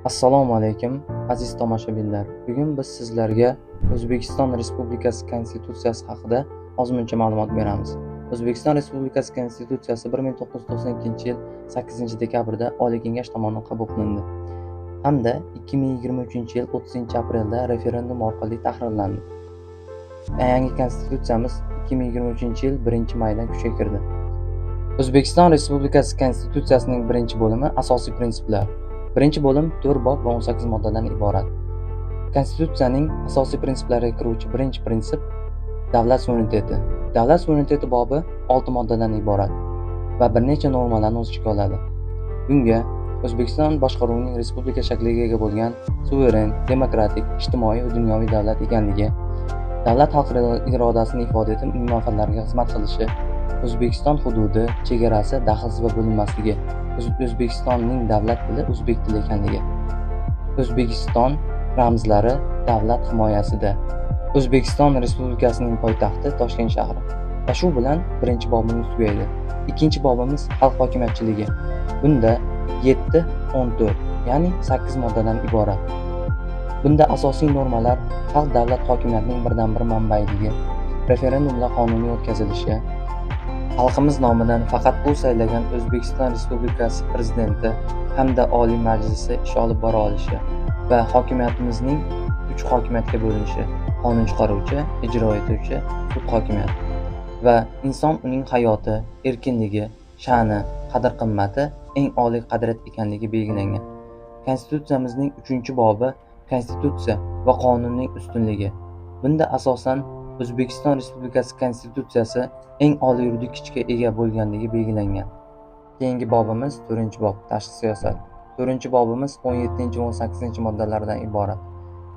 Assalomu alaykum, aziz tomoshabinlar. Bugun biz sizlarga O'zbekiston Respublikasi Konstitutsiyasi haqida ozmuncha ma'lumot beramiz. O'zbekiston Respublikasi Konstitutsiyasi 1992-yil 8-dekabrda Oliy Kengash tomonidan qabul qilindi hamda 2023-yil 30-aprelda referendum orqali tahrirlandi. Yangi konstitutsiyamiz 2023-yil 1-maydan kuchga kirdi. O'zbekiston Respublikasi Konstitutsiyasining birinchi bo'limi asosiy prinsiplar. Birinchi bo'lim 4 bob va 18 moddadan iborat. Konstitutsiyaning asosiy prinsiplariga kiruvchi birinchi prinsip davlat suvereniteti. Davlat suvereniteti bobi 6 moddadan iborat va bir necha normalarni o'z ichiga oladi. Bunga O'zbekiston boshqaruvining respublika shakliga ega bo'lgan suveren, demokratik, ijtimoiy va dunyoviy davlat ekanligi, davlat xalq irodasini ifoda etib manfaatlariga xizmat qilishi, O'zbekiston hududi, chegarasi daxlsiz va bo'linmasligi, O'zbekistonning davlat tili o'zbek tili ekanligi, O'zbekiston ramzlari davlat himoyasida, O'zbekiston Respublikasining poytaxti Toshkent shahri. Va shu bilan birinchi bobimiz tugaydi. Ikkinchi bobimiz xalq hokimiyatchiligi. Bunda 7-14, ya'ni 8 moddadan iborat. Bunda asosiy normalar xalq davlat hokimiyatining birdan-bir manbailigi, referendumlar qonuniy o'tkazilishi, xalqimiz nomidan faqat u saylagan O'zbekiston Respublikasi prezidenti hamda Oliy Majlisi ish olib bora olishi va hokimiyatimizning 3 hokimiyatga bo'linishi: qonun chiqaruvchi, ijro etuvchi, sud hokimiyati va inson uning hayoti, erkinligi, sha'ni, qadr-qimmati eng oliy qadriyat ekanligi belgilangan. Konstitutsiyamizning 3-bobi Konstitutsiya va qonunning ustunligi. Bunda asosan O'zbekiston Respublikasi Konstitutsiyasi eng oliy yuridik kuchga ega bo'lganligi belgilangan. Keyingi bobimiz 4-bob tashqi siyosat. 4-bobimiz 17 va 18 moddalardan iborat.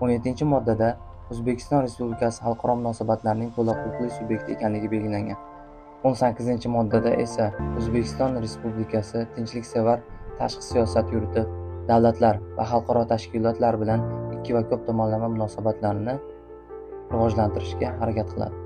17-moddada O'zbekiston Respublikasi xalqaro munosabatlarining to'liq huquqli subyekti ekanligi belgilangan. 18-moddada esa O'zbekiston Respublikasi tinchliksevar tashqi siyosat yuritib, davlatlar va xalqaro tashkilotlar bilan ikki va ko'p tomonlama munosabatlarni rivojlantirishga harakat qiladi.